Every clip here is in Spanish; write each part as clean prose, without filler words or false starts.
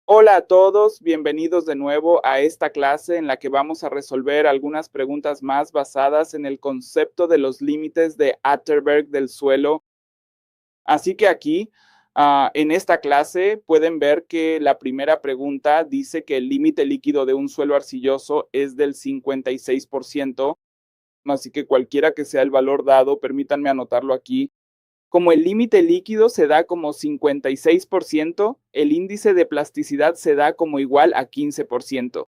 Hola a todos, bienvenidos de nuevo a esta clase en la que vamos a resolver algunas preguntas más basadas en el concepto de los límites de Atterberg del suelo. Así que aquí, en esta clase, pueden ver que la primera pregunta dice que el límite líquido de un suelo arcilloso es del 56%, así que cualquiera que sea el valor dado, permítanme anotarlo aquí. Como el límite líquido se da como 56%, el índice de plasticidad se da como igual a 15%.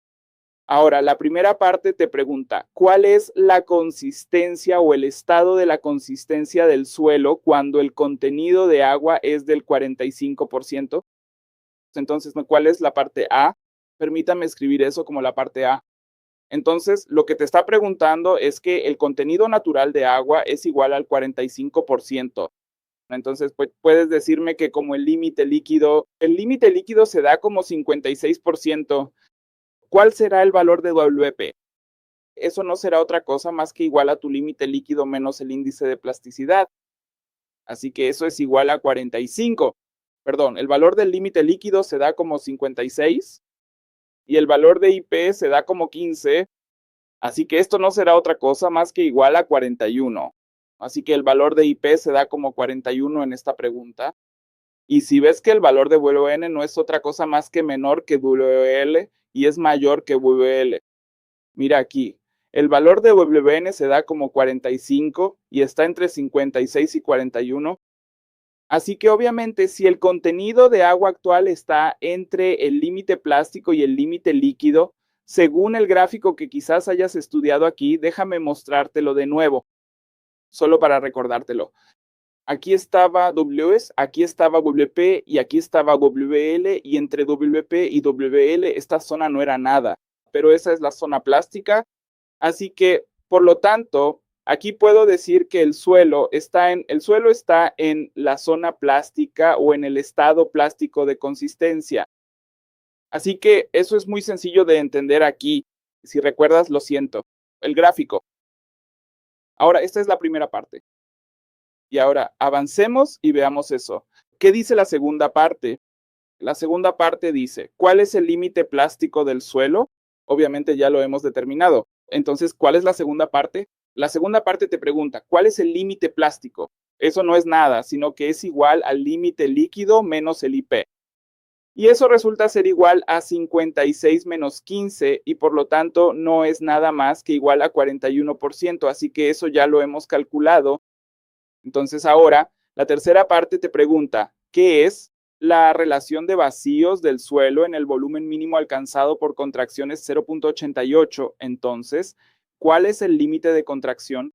Ahora, la primera parte te pregunta, ¿cuál es la consistencia o el estado de la consistencia del suelo cuando el contenido de agua es del 45%? Entonces, ¿cuál es la parte A? Permítame escribir eso como la parte A. Entonces, lo que te está preguntando es que el contenido natural de agua es igual al 45%. Entonces, pues, puedes decirme que como el límite líquido se da como 56%. ¿Cuál será el valor de WP? Eso no será otra cosa más que igual a tu límite líquido menos el índice de plasticidad. Así que eso es igual a 45. Perdón, el valor del límite líquido se da como 56 y el valor de IP se da como 15. Así que esto no será otra cosa más que igual a 41. Así que el valor de IP se da como 41 en esta pregunta. Y si ves que el valor de WN no es otra cosa más que menor que WL y es mayor que WL. Mira aquí, el valor de WN se da como 45 y está entre 56 y 41. Así que obviamente si el contenido de agua actual está entre el límite plástico y el límite líquido, según el gráfico que quizás hayas estudiado aquí, déjame mostrártelo de nuevo, solo para recordártelo. Aquí estaba Ws, aquí estaba WP y aquí estaba WL y entre WP y WL esta zona no era nada, pero esa es la zona plástica. Así que, por lo tanto, aquí puedo decir que el suelo está en la zona plástica o en el estado plástico de consistencia. Así que eso es muy sencillo de entender aquí. Si recuerdas, lo siento. El gráfico. Ahora, esta es la primera parte. Y ahora avancemos y veamos eso. ¿Qué dice la segunda parte? La segunda parte dice, ¿cuál es el límite plástico del suelo? Obviamente ya lo hemos determinado. Entonces, ¿cuál es la segunda parte? La segunda parte te pregunta, ¿cuál es el límite plástico? Eso no es nada, sino que es igual al límite líquido menos el IP. Y eso resulta ser igual a 56 menos 15 y por lo tanto no es nada más que igual a 41%. Así que eso ya lo hemos calculado. Entonces ahora, la tercera parte te pregunta, ¿qué es la relación de vacíos del suelo en el volumen mínimo alcanzado por contracciones 0.88? Entonces, ¿cuál es el límite de contracción?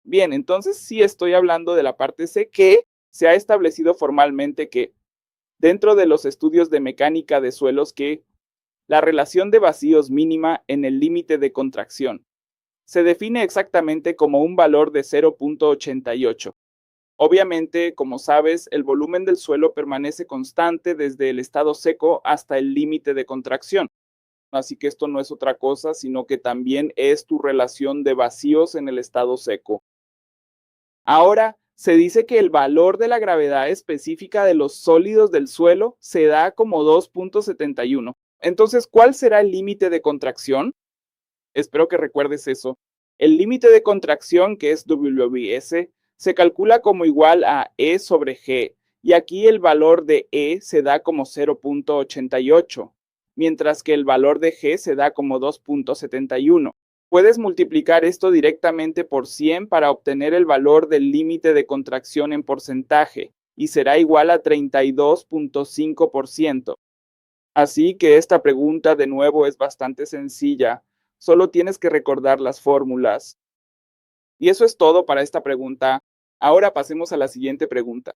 Bien, entonces sí estoy hablando de la parte C, que se ha establecido formalmente que dentro de los estudios de mecánica de suelos que la relación de vacíos mínima en el límite de contracción se define exactamente como un valor de 0.88. Obviamente, como sabes, el volumen del suelo permanece constante desde el estado seco hasta el límite de contracción. Así que esto no es otra cosa, sino que también es tu relación de vacíos en el estado seco. Ahora, se dice que el valor de la gravedad específica de los sólidos del suelo se da como 2.71. Entonces, ¿cuál será el límite de contracción? Espero que recuerdes eso. El límite de contracción, que es WS, se calcula como igual a E sobre G, y aquí el valor de E se da como 0.88, mientras que el valor de G se da como 2.71. Puedes multiplicar esto directamente por 100 para obtener el valor del límite de contracción en porcentaje, y será igual a 32.5%. Así que esta pregunta de nuevo es bastante sencilla. Solo tienes que recordar las fórmulas. Y eso es todo para esta pregunta. Ahora pasemos a la siguiente pregunta.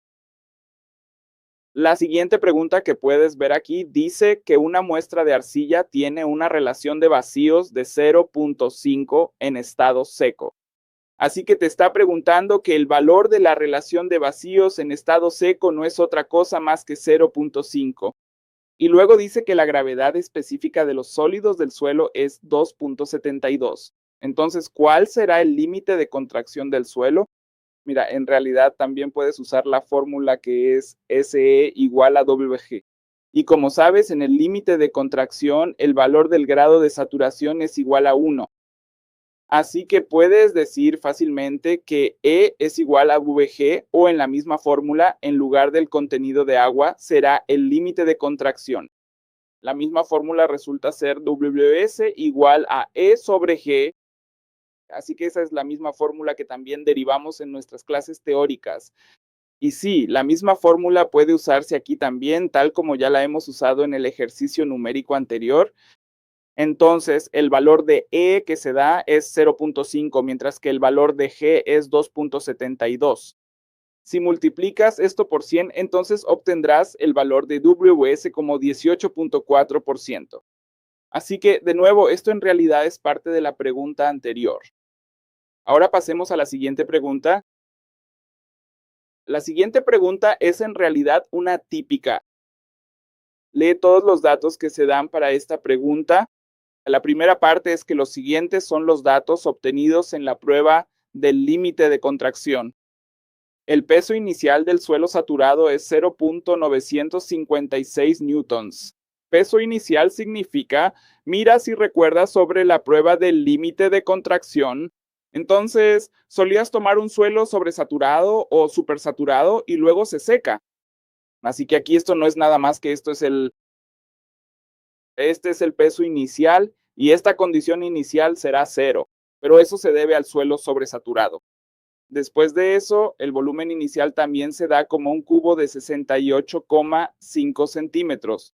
La siguiente pregunta que puedes ver aquí dice que una muestra de arcilla tiene una relación de vacíos de 0.5 en estado seco. Así que te está preguntando que el valor de la relación de vacíos en estado seco no es otra cosa más que 0.5. Y luego dice que la gravedad específica de los sólidos del suelo es 2.72. Entonces, ¿cuál será el límite de contracción del suelo? Mira, en realidad también puedes usar la fórmula que es SE igual a WG. Y como sabes, en el límite de contracción, el valor del grado de saturación es igual a 1. Así que puedes decir fácilmente que E es igual a VG o en la misma fórmula, en lugar del contenido de agua, será el límite de contracción. La misma fórmula resulta ser WS igual a E sobre G. Así que esa es la misma fórmula que también derivamos en nuestras clases teóricas. Y sí, la misma fórmula puede usarse aquí también, tal como ya la hemos usado en el ejercicio numérico anterior. Entonces, el valor de E que se da es 0.5, mientras que el valor de G es 2.72. Si multiplicas esto por 100, entonces obtendrás el valor de WS como 18.4%. Así que, de nuevo, esto en realidad es parte de la pregunta anterior. Ahora pasemos a la siguiente pregunta. La siguiente pregunta es en realidad una típica. Lee todos los datos que se dan para esta pregunta. La primera parte es que los siguientes son los datos obtenidos en la prueba del límite de contracción. El peso inicial del suelo saturado es 0.956 newtons. Peso inicial significa, mira si recuerdas sobre la prueba del límite de contracción. Entonces, solías tomar un suelo sobresaturado o supersaturado y luego se seca. Así que aquí esto no es nada más que este es el peso inicial y esta condición inicial será 0, pero eso se debe al suelo sobresaturado. Después de eso, el volumen inicial también se da como un cubo de 68,5 centímetros.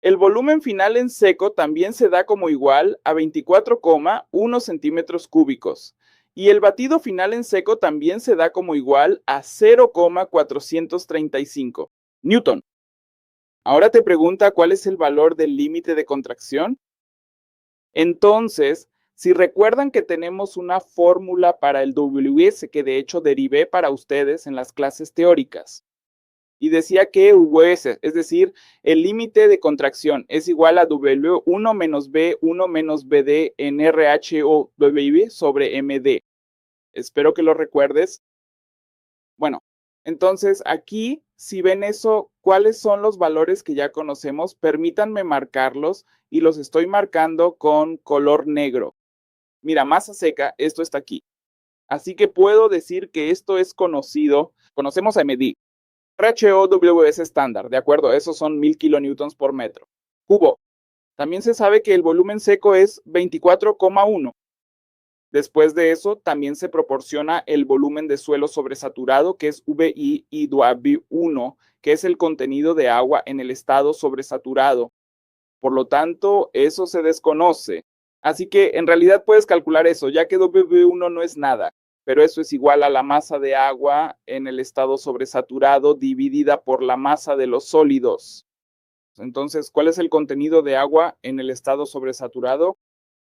El volumen final en seco también se da como igual a 24,1 centímetros cúbicos. Y el batido final en seco también se da como igual a 0,435 newton. Ahora te pregunta cuál es el valor del límite de contracción. Entonces, si recuerdan que tenemos una fórmula para el WS que de hecho derivé para ustedes en las clases teóricas. Y decía que WS, es decir, el límite de contracción es igual a W1 menos B1 menos BD en RHO W sobre MD. Espero que lo recuerdes. Bueno, entonces aquí, si ven eso, ¿cuáles son los valores que ya conocemos? Permítanme marcarlos y los estoy marcando con color negro. Mira, masa seca, esto está aquí. Así que puedo decir que esto es conocido, conocemos a MD. RHO es estándar, ¿de acuerdo? Esos son 1000 kilonewtons por metro. Cubo. También se sabe que el volumen seco es 24,1. Después de eso, también se proporciona el volumen de suelo sobresaturado, que es VI y W1, que es el contenido de agua en el estado sobresaturado. Por lo tanto, eso se desconoce. Así que en realidad puedes calcular eso, ya que W1 no es nada, pero eso es igual a la masa de agua en el estado sobresaturado dividida por la masa de los sólidos. Entonces, ¿cuál es el contenido de agua en el estado sobresaturado?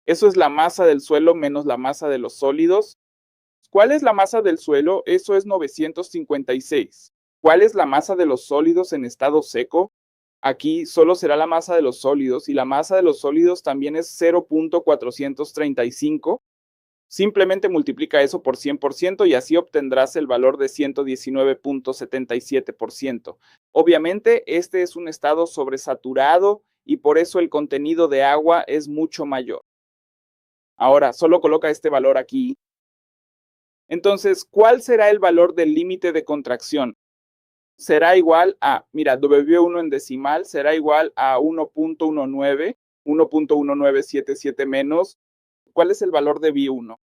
Eso es la masa del suelo menos la masa de los sólidos. ¿Cuál es la masa del suelo? Eso es 956. ¿Cuál es la masa de los sólidos en estado seco? Aquí solo será la masa de los sólidos y la masa de los sólidos también es 0.435. Simplemente multiplica eso por 100% y así obtendrás el valor de 119.77%. Obviamente, este es un estado sobresaturado y por eso el contenido de agua es mucho mayor. Ahora, solo coloca este valor aquí. Entonces, ¿cuál será el valor del límite de contracción? Será igual a, mira, W1 en decimal será igual a 1.19, 1.1977 menos. ¿Cuál es el valor de V1?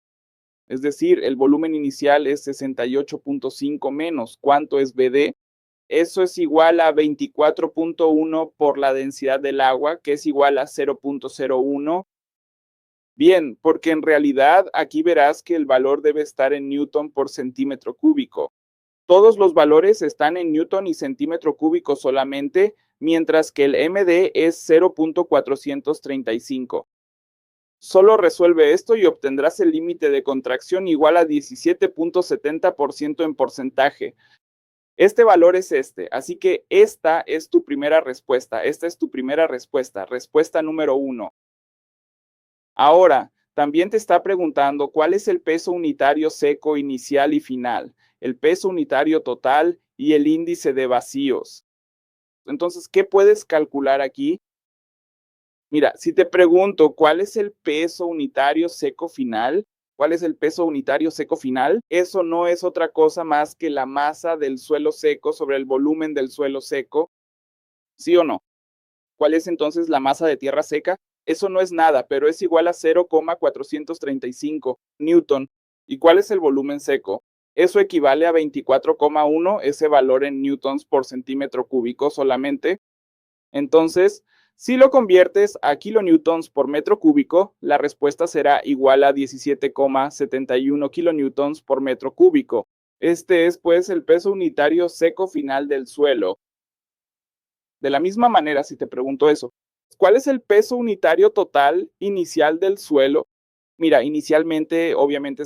Es decir, el volumen inicial es 68.5 menos. ¿Cuánto es BD? Eso es igual a 24.1 por la densidad del agua, que es igual a 0.01. Bien, porque en realidad aquí verás que el valor debe estar en newton por centímetro cúbico. Todos los valores están en newton y centímetro cúbico solamente, mientras que el MD es 0.435. Solo resuelve esto y obtendrás el límite de contracción igual a 17.70% en porcentaje. Este valor es este, así que esta es tu primera respuesta. Esta es tu primera respuesta, respuesta número 1. Ahora, también te está preguntando cuál es el peso unitario seco inicial y final, el peso unitario total y el índice de vacíos. Entonces, ¿qué puedes calcular aquí? Mira, si te pregunto cuál es el peso unitario seco final, ¿cuál es el peso unitario seco final? Eso no es otra cosa más que la masa del suelo seco sobre el volumen del suelo seco, ¿sí o no? ¿Cuál es entonces la masa de tierra seca? Eso no es nada, pero es igual a 0,435 newton. ¿Y cuál es el volumen seco? Eso equivale a 24,1, ese valor en newtons por centímetro cúbico solamente. Entonces, si lo conviertes a kilonewtons por metro cúbico, la respuesta será igual a 17,71 kilonewtons por metro cúbico. Este es pues el peso unitario seco final del suelo. De la misma manera, si te pregunto eso, ¿cuál es el peso unitario total inicial del suelo? Mira, inicialmente obviamente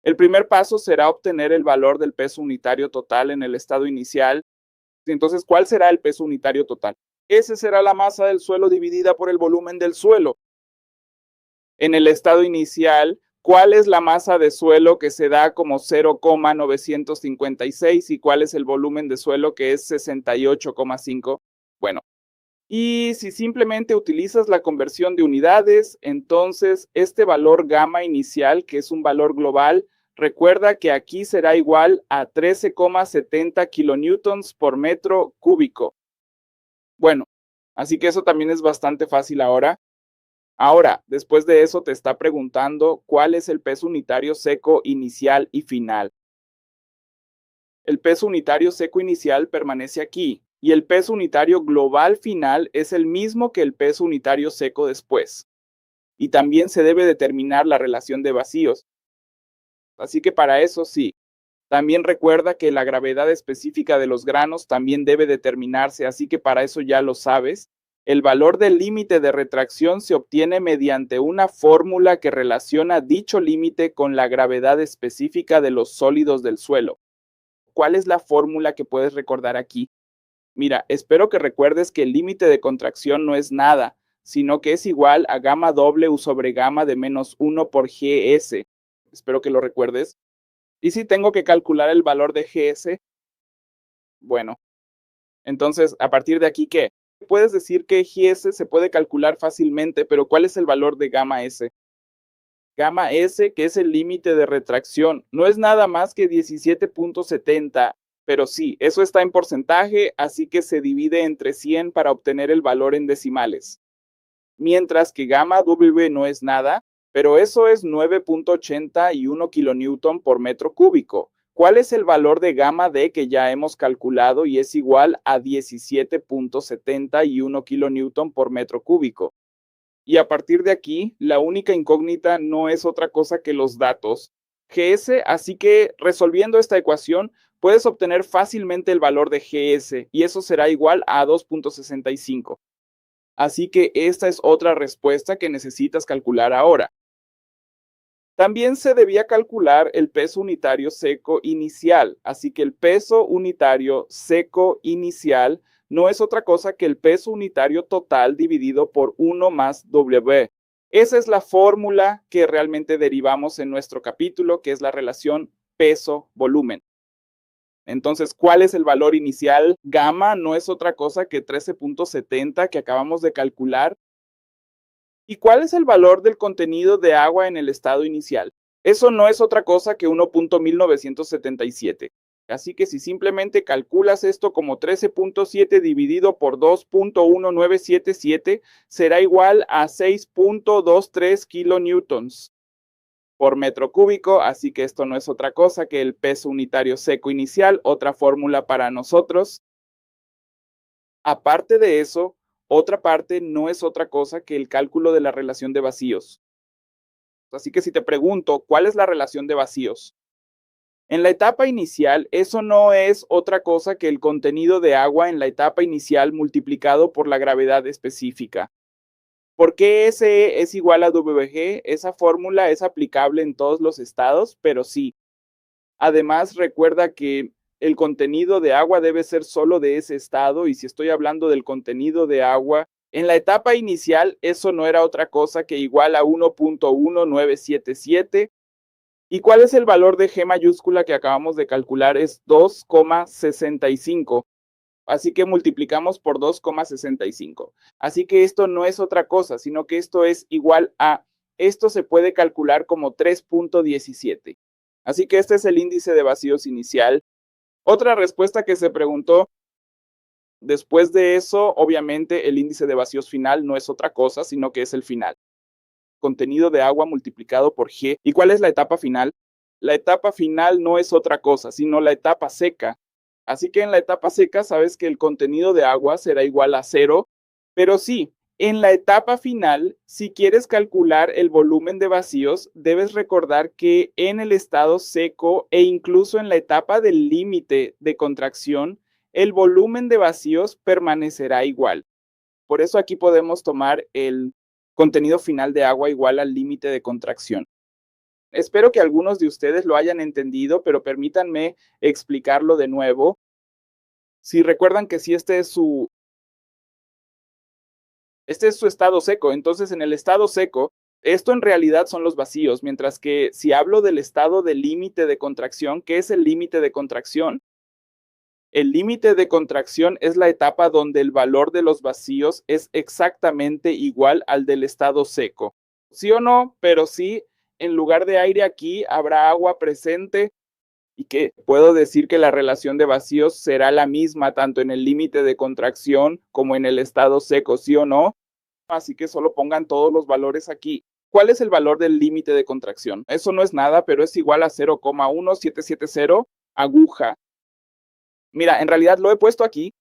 el primer paso será obtener el valor del peso unitario total en el estado inicial. Entonces, ¿cuál será el peso unitario total? Ese será la masa del suelo dividida por el volumen del suelo. En el estado inicial, ¿cuál es la masa de suelo que se da como 0,956 y cuál es el volumen de suelo que es 68,5? Bueno, y si simplemente utilizas la conversión de unidades, entonces este valor gamma inicial, que es un valor global, recuerda que aquí será igual a 13,70 kilonewtons por metro cúbico. Bueno, así que eso también es bastante fácil ahora. Ahora, después de eso te está preguntando cuál es el peso unitario seco inicial y final. El peso unitario seco inicial permanece aquí y el peso unitario global final es el mismo que el peso unitario seco después. Y también se debe determinar la relación de vacíos. Así que para eso sí. También recuerda que la gravedad específica de los granos también debe determinarse, así que para eso ya lo sabes. El valor del límite de retracción se obtiene mediante una fórmula que relaciona dicho límite con la gravedad específica de los sólidos del suelo. ¿Cuál es la fórmula que puedes recordar aquí? Mira, espero que recuerdes que el límite de contracción no es nada, sino que es igual a gamma W sobre gamma de menos 1 por GS. Espero que lo recuerdes. ¿Y si tengo que calcular el valor de GS? Bueno, entonces, a partir de aquí, ¿qué? Puedes decir que GS se puede calcular fácilmente, pero ¿cuál es el valor de gamma S? Gamma S, que es el límite de retracción, no es nada más que 17,70, pero sí, eso está en porcentaje, así que se divide entre 100 para obtener el valor en decimales. Mientras que gamma W no es nada, pero eso es 9,81 kilonewton por metro cúbico. ¿Cuál es el valor de gamma D que ya hemos calculado y es igual a 17,71 kilonewton por metro cúbico? Y a partir de aquí, la única incógnita no es otra cosa que los datos GS, así que resolviendo esta ecuación, puedes obtener fácilmente el valor de GS y eso será igual a 2,65. Así que esta es otra respuesta que necesitas calcular ahora. También se debía calcular el peso unitario seco inicial, así que el peso unitario seco inicial no es otra cosa que el peso unitario total dividido por 1 más W. Esa es la fórmula que realmente derivamos en nuestro capítulo, que es la relación peso-volumen. Entonces, ¿cuál es el valor inicial? Gamma no es otra cosa que 13,70 que acabamos de calcular. ¿Y cuál es el valor del contenido de agua en el estado inicial? Eso no es otra cosa que 1,1977. Así que si simplemente calculas esto como 13,7 dividido por 2,1977, será igual a 6,23 kilonewtons por metro cúbico, así que esto no es otra cosa que el peso unitario seco inicial, otra fórmula para nosotros. Aparte de eso, otra parte no es otra cosa que el cálculo de la relación de vacíos. Así que si te pregunto, ¿cuál es la relación de vacíos? En la etapa inicial, eso no es otra cosa que el contenido de agua en la etapa inicial multiplicado por la gravedad específica. ¿Por qué SE es igual a WG? Esa fórmula es aplicable en todos los estados, pero sí. Además, recuerda que el contenido de agua debe ser solo de ese estado, y si estoy hablando del contenido de agua, en la etapa inicial eso no era otra cosa que igual a 1,1977. ¿Y cuál es el valor de G mayúscula que acabamos de calcular? Es 2,65. Así que multiplicamos por 2,65. Así que esto no es otra cosa, sino que esto es igual a, esto se puede calcular como 3,17. Así que este es el índice de vacíos inicial. Otra respuesta que se preguntó después de eso, obviamente el índice de vacíos final no es otra cosa, sino que es el final. Contenido de agua multiplicado por G. ¿Y cuál es la etapa final? La etapa final no es otra cosa, sino la etapa seca. Así que en la etapa seca sabes que el contenido de agua será igual a 0, pero sí, en la etapa final, si quieres calcular el volumen de vacíos, debes recordar que en el estado seco e incluso en la etapa del límite de contracción, el volumen de vacíos permanecerá igual. Por eso aquí podemos tomar el contenido final de agua igual al límite de contracción. Espero que algunos de ustedes lo hayan entendido, pero permítanme explicarlo de nuevo. Si recuerdan que si este es su estado seco, entonces en el estado seco, esto en realidad son los vacíos, mientras que si hablo del estado de límite de contracción, ¿qué es el límite de contracción? El límite de contracción es la etapa donde el valor de los vacíos es exactamente igual al del estado seco. ¿Sí o no? Pero sí, en lugar de aire aquí habrá agua presente y que puedo decir que la relación de vacíos será la misma tanto en el límite de contracción como en el estado seco, ¿sí o no? Así que solo pongan todos los valores aquí. ¿Cuál es el valor del límite de contracción? Eso no es nada, pero es igual a 0,1770 aguja. Mira, en realidad lo he puesto aquí.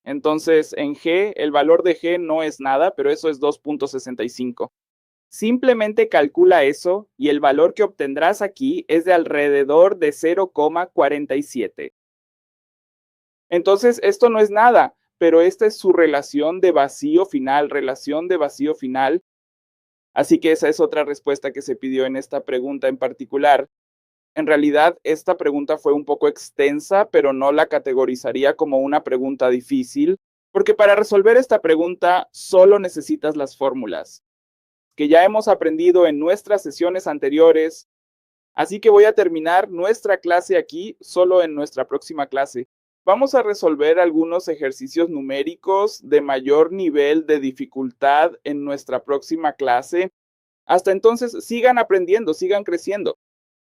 Entonces, en G, el valor de G no es nada, pero eso es 2,65. Simplemente calcula eso y el valor que obtendrás aquí es de alrededor de 0,47. Entonces, esto no es nada, pero esta es su relación de vacío final, Así que esa es otra respuesta que se pidió en esta pregunta en particular. En realidad, esta pregunta fue un poco extensa, pero no la categorizaría como una pregunta difícil, porque para resolver esta pregunta solo necesitas las fórmulas, que ya hemos aprendido en nuestras sesiones anteriores. Así que voy a terminar nuestra clase aquí, solo en nuestra próxima clase. Vamos a resolver algunos ejercicios numéricos de mayor nivel de dificultad en nuestra próxima clase. Hasta entonces, sigan aprendiendo, sigan creciendo.